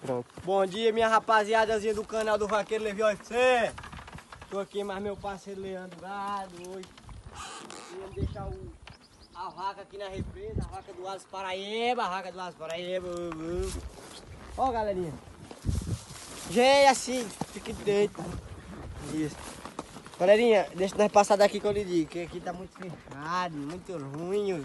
Pronto. Bom dia, minha rapaziadazinha do canal do Vaqueiro Levi UFC. Tô aqui mais meu parceiro Leandro Gado hoje. Vamos deixar a vaca aqui na represa, a vaca do Alisson Paraíba, a vaca do Alisson Paraíba. Ó, galerinha. Gente, assim, fique deito. Isso. Galerinha, deixa nós passar daqui que eu lhe digo, que aqui tá muito fechado, muito ruim.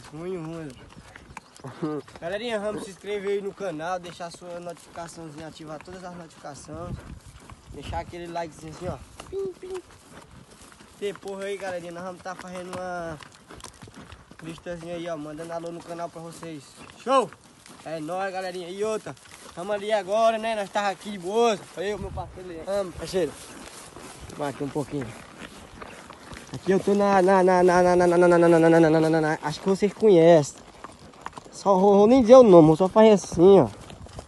Galerinha, vamos se inscrever aí no canal, deixar a sua notificaçãozinha, ativar todas as notificações. Deixar aquele likezinho assim, ó. Pim, pim. Depois aí, galerinha, nós vamos estar fazendo uma listazinha aí, ó, mandando alô no canal pra vocês. Show! É nóis, galerinha. E outra, vamos ali agora, né? Nós tava aqui de boa. Eu, meu parceiro Leandro, parceiro. Vai aqui um pouquinho. Aqui eu tô acho que vocês conhecem. Só vou nem dizer o nome, vou só fazer assim, ó.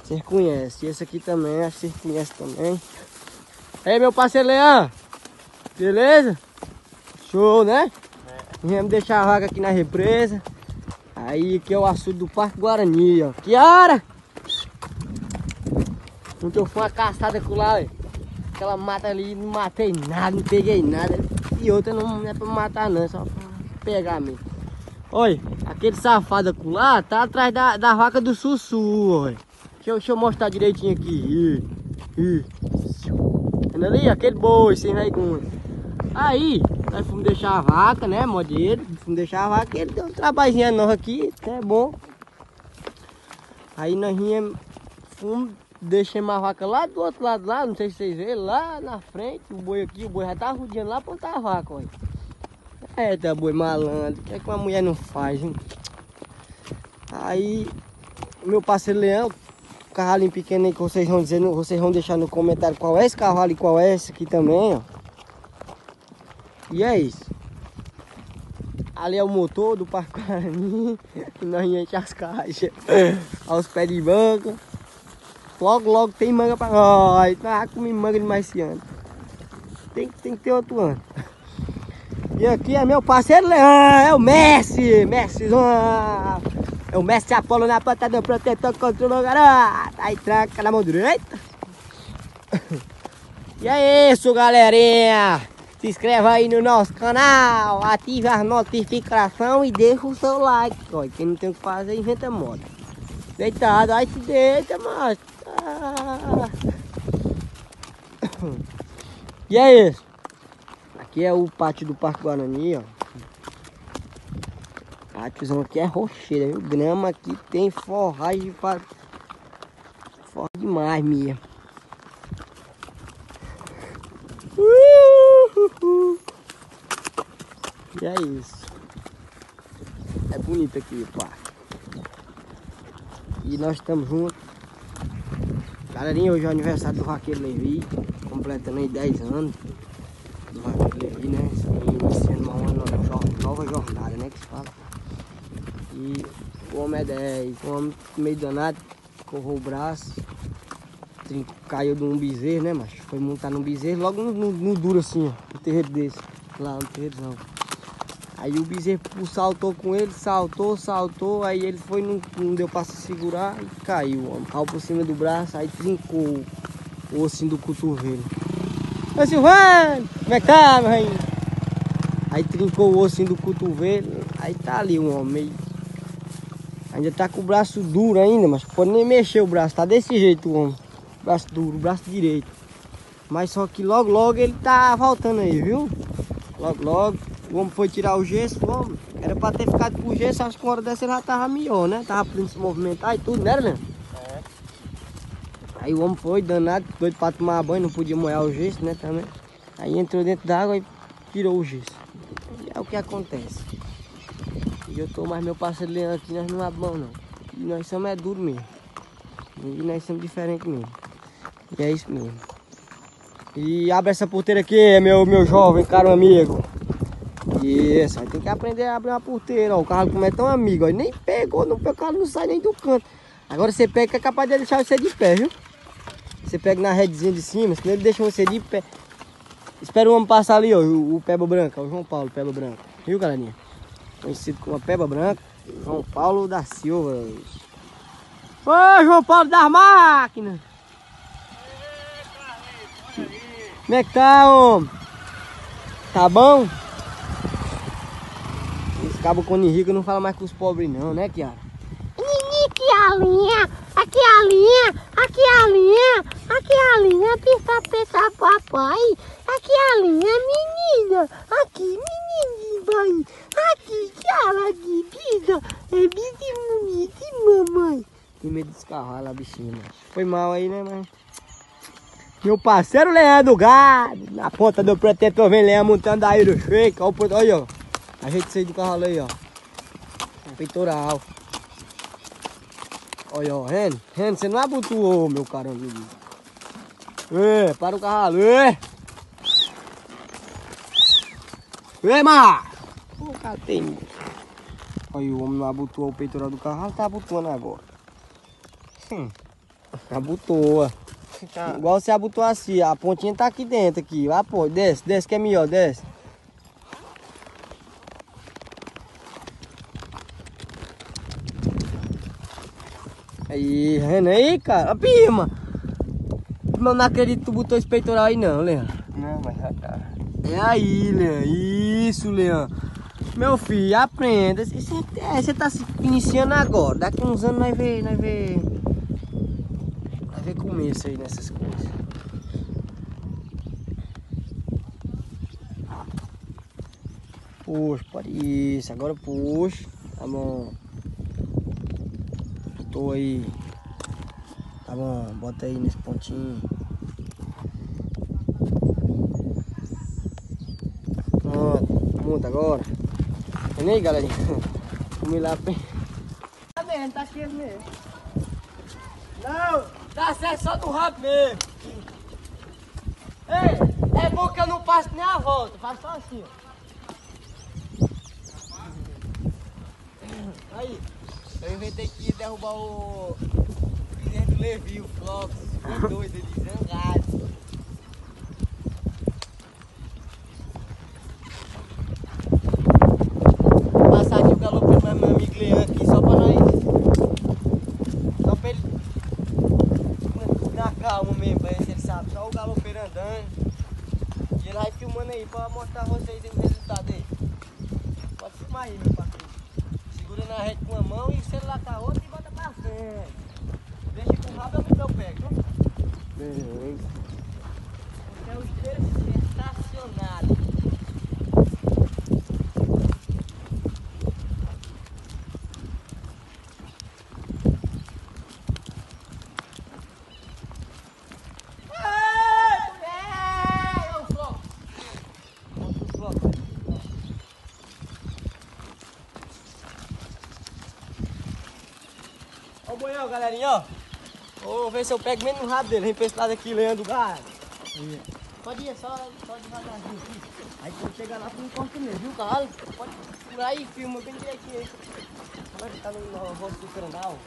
Vocês conhecem. Esse aqui também, acho que vocês conhecem também. Aí, meu parceiro Leandro. Beleza? Show, né? Viemos deixar a vaca aqui na represa. Aí aqui é o açude do Parque Guarani, ó. Que hora? Ontem eu fui uma caçada com lá, ó. Aquela mata ali, não matei nada, não peguei nada. E outra não é pra matar não, é só pra pegar mesmo. Olha, aquele safado lá tá atrás da vaca do Sussu, olha. Deixa eu mostrar direitinho aqui. Vendo ali? Aquele boi sem vergonha. Aí, nós fomos deixar a vaca, né, modeiro? Fomos deixar a vaca, ele deu um trabalhinho novo aqui, até bom. Aí nós fomos, deixamos a vaca lá do outro lado, lá, não sei se vocês viram, lá na frente, o boi aqui, o boi já tá rodeando lá pra onde tá a vaca, olha. Eita, boi malandro, o que é que uma mulher não faz, hein? Aí, meu parceiro Leão, o cavalinho pequeno aí que vocês vão dizer, vocês vão deixar no comentário qual é esse cavalo e qual é esse aqui também, ó. E é isso. Ali é o motor do Parque Guarani, que nós enche as caixas aos pés de banca. Logo tem manga pra nós. Tá comendo manga demais esse ano. Tem que ter outro ano. E aqui é meu parceiro Leão, é o Messi. É o Messi Apolo na ponta do protetor contra o garoto. Aí tranca na mão direita. E é isso, galerinha. Se inscreva aí no nosso canal, ative as notificações e deixa o seu like. Olha, quem não tem o que fazer, inventa moda. Deitado, aí se deita, mas... E é isso. Aqui é o pátio do Parque Guarani, ó. O pátiozão aqui é rocheira, viu? Grama aqui tem forragem para... Forra demais, minha. E é isso. É bonito aqui o parque. E nós estamos juntos. Galerinha, hoje é o aniversário do Vaqueiro Levi. Completando aí 10 anos do Vaqueiro Levi, né? Iniciando uma nova jornada, né? Que se fala. E o homem é 10. O homem meio danado, corrou o braço. Caiu de um bezerro, né, macho? Foi montar num bezerro, logo no duro assim, ó. Um terreiro desse. Lá, um terreirozão. Aí o bezerro saltou com ele, saltou, aí ele foi, não deu pra se segurar e caiu, ó. Caiu por cima do braço, aí trincou o ossinho do cotovelo. Ô Silvano, como é que tá, meu rainha? Aí trincou o ossinho do cotovelo, aí tá ali o homem. Ainda tá com o braço duro ainda, mas pode nem mexer o braço, tá desse jeito o homem. Braço duro, braço direito. Mas só que logo ele tá voltando aí, viu? Logo. O homem foi tirar o gesso, o homem. Era pra ter ficado com o gesso, acho que uma hora dessa ele já tava melhor, né? Tava podendo se movimentar e tudo, né, Leandro? É. Aí o homem foi danado, doido pra tomar banho, não podia molhar o gesso, né, também. Aí entrou dentro d'água e tirou o gesso. E é o que acontece. E eu tô mais meu parceiro Leandro aqui, nós não abrimos não. E nós somos duro mesmo. E nós somos diferentes mesmo. E é isso mesmo. E abre essa porteira aqui, meu jovem, caro amigo. Isso, aí tem que aprender a abrir uma porteira, ó. O carro como é tão amigo, ó. Nem pegou, o carro não sai nem do canto. Agora você pega que é capaz de deixar você de pé, viu? Você pega na redezinha de cima, senão ele deixa você de pé. Espera o homem passar ali, ó, o Peba Branca, o João Paulo Peba Branca. Viu, galerinha? Conhecido como a Peba Branca, João Paulo da Silva. Ô, João Paulo das máquinas! Como é que tá, homem? Tá bom? Esse cabo Cone Rico não fala mais com os pobres não, né, Kiara? Aqui a linha, aqui a linha, aqui a linha, aqui a linha, pisa, papai. Aqui a linha, menina, aqui, menininho, aqui, Kiara, aqui, pisa, é bonito, mamãe. Tem medo de escarrar lá, bichinho, mano. Foi mal aí, né, mas... Meu parceiro Leandro Gado, na ponta do protetor, vem Leandro montando aí do shake. Olha aí, ó. A gente saiu do cavalo aí, ó. Peitoral. Olha, ó, Ren, você não abotoou, meu caramba. Para o cavalo, Mar! O cara tem... Olha, o homem não abotoou o peitoral do cavalo, tá abotoando agora. Abotoa. Igual você abotoou assim, a pontinha tá aqui dentro, aqui. Vai, pô, desce que é melhor, desce. Aí, Renan, aí, cara, a firma. Mas não acredito que tu botou esse peitoral aí não, Leandro. Não, mas já tá. É aí, Leandro, isso, Leandro. Meu filho, aprenda. Você tá se iniciando agora, daqui uns anos nós ver começo aí nessas coisas. Puxa, pode isso, agora puxa, tá bom. Tô aí, tá bom, bota aí nesse pontinho. Pronto, monta agora. Vem aí, galerinha, vamos lá bem. Tá mesmo, tá cheio mesmo. Não, dá certo só do rabo mesmo. Ei, é bom que eu não passo nem a volta, faço só assim, ó. Aí, eu inventei que ia derrubar o líder do Levi, o Flox, ficou doido, ele zangado. Vou passar aqui o galopeiro do meu amigo Leandro aqui só pra nós. Só pra ele dar calma mesmo, pra ver se ele sabe. Só o galopeiro andando. E ele vai filmando aí pra mostrar a vocês o resultado aí. Pode filmar aí, meu parceiro. Segura na rede com a mão e o celular com a outra e bota pra frente. Deixa com o rabo no meu pé, viu? Beleza. É o esteiro sensacional. Ó o boião, galerinha, ó. Vou ver se eu pego menos no rabo dele. Vem pra esse lado aqui, Leandro Gado. Pode ir, só devagarzinho aqui. Aí quando chegar lá, tu não corta mesmo, viu, cavalo? Pode furar aí e filma bem direitinho aí. Agora que tá no rosto do canal.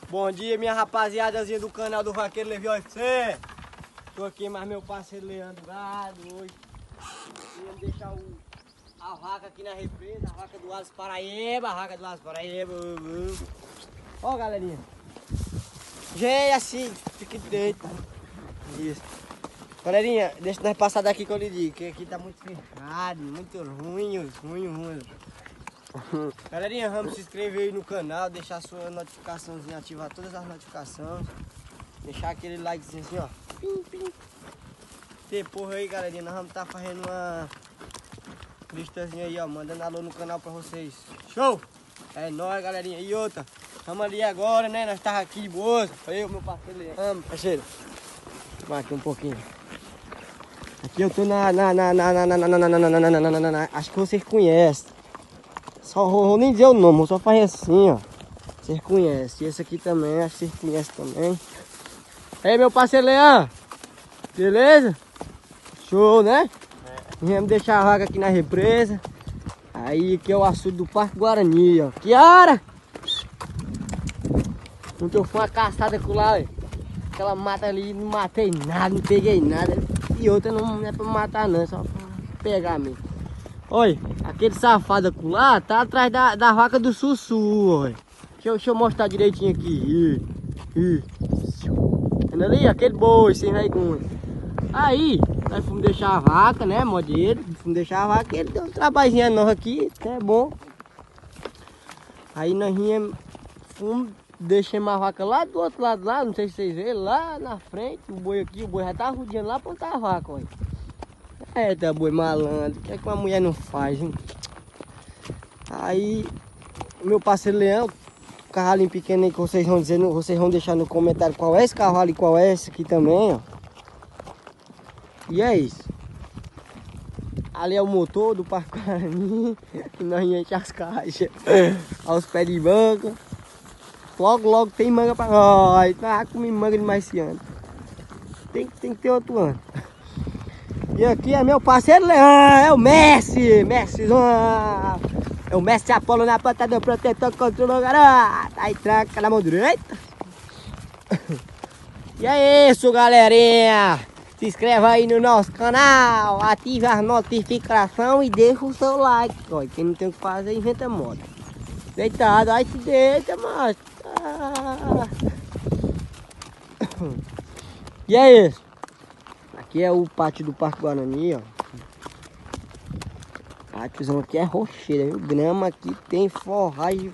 Bom dia, minha rapaziadazinha do canal do Vaqueiro Levi UFC. Tô aqui mais meu parceiro Leandro Gado hoje. Vamos deixar a vaca aqui na represa, a vaca do Alisson Paraíba, a vaca do Alisson Paraíba. Ó, galerinha. Gente, assim, fique direito. Isso. Galerinha, deixa nós passar daqui que eu lhe digo, que aqui tá muito fechado, muito ruim. Galerinha, vamos se inscrever aí no canal, deixar sua notificaçãozinha, ativar todas as notificações. Deixar aquele likezinho assim, ó. Pim, pim. Depois aí, galerinha, nós vamos estar fazendo uma listazinha aí, ó, mandando alô no canal pra vocês. Show! É nóis, galerinha. E outra, vamos ali agora, né? Nós tava aqui de boa. Eu, meu parceiro Leandro, parceiro. Vai aqui um pouquinho. Aqui eu tô acho que vocês conhecem. Só vou nem dizer o nome, vou só fazer assim, ó. Vocês conhecem. E esse aqui também, acho que vocês conhecem também. Aí, meu parceiro Leão. Beleza? Show, né? Viemos deixar a vaca aqui na represa. Aí aqui é o açude do Parque Guarani, ó. Kiara! Ontem eu fui uma caçada com lá, ó. Aquela mata ali, não matei nada, não peguei nada. E outra não é pra matar não, é só pra pegar mesmo. Olha, aquele safado lá tá atrás da vaca do Sussu, olha. Deixa eu mostrar direitinho aqui. Vendo ali? Aquele boi sem vergonha. Aí, nós fomos deixar a vaca, né, modeiro? Fomos deixar a vaca, ele deu um trabalhinho novo aqui, até bom. Aí nós fomos, deixamos a vaca lá do outro lado, lá, não sei se vocês viram, lá na frente, o boi aqui, o boi já tá rodeando lá pra onde tá a vaca, olha. Eita, boi malandro, o que é que uma mulher não faz, hein? Aí, o meu parceiro Leão, o cavalinho pequeno aí que vocês vão dizer, vocês vão deixar no comentário qual é esse cavalo e qual é esse aqui também, ó. E é isso. Ali é o motor do Parque Guarani, que nós enchemos as caixas aos pés de manga. Logo tem manga pra nós. Tá comendo manga demais esse ano. Tem que ter outro ano. E aqui é meu parceiro Leão, é o Messi. É o Messi Apolo na planta do protetor contra o garoto. Aí tranca na mão direita. E é isso, galerinha. Se inscreva aí no nosso canal, ative as notificações e deixa o seu like. Olha, quem não tem o que fazer, inventa moda. Deitado, aí se deita, mas... E é isso. Aqui é o pátio do Parque Guarani, ó. O pátiozão aqui é rocheira, viu? Grama aqui tem forragem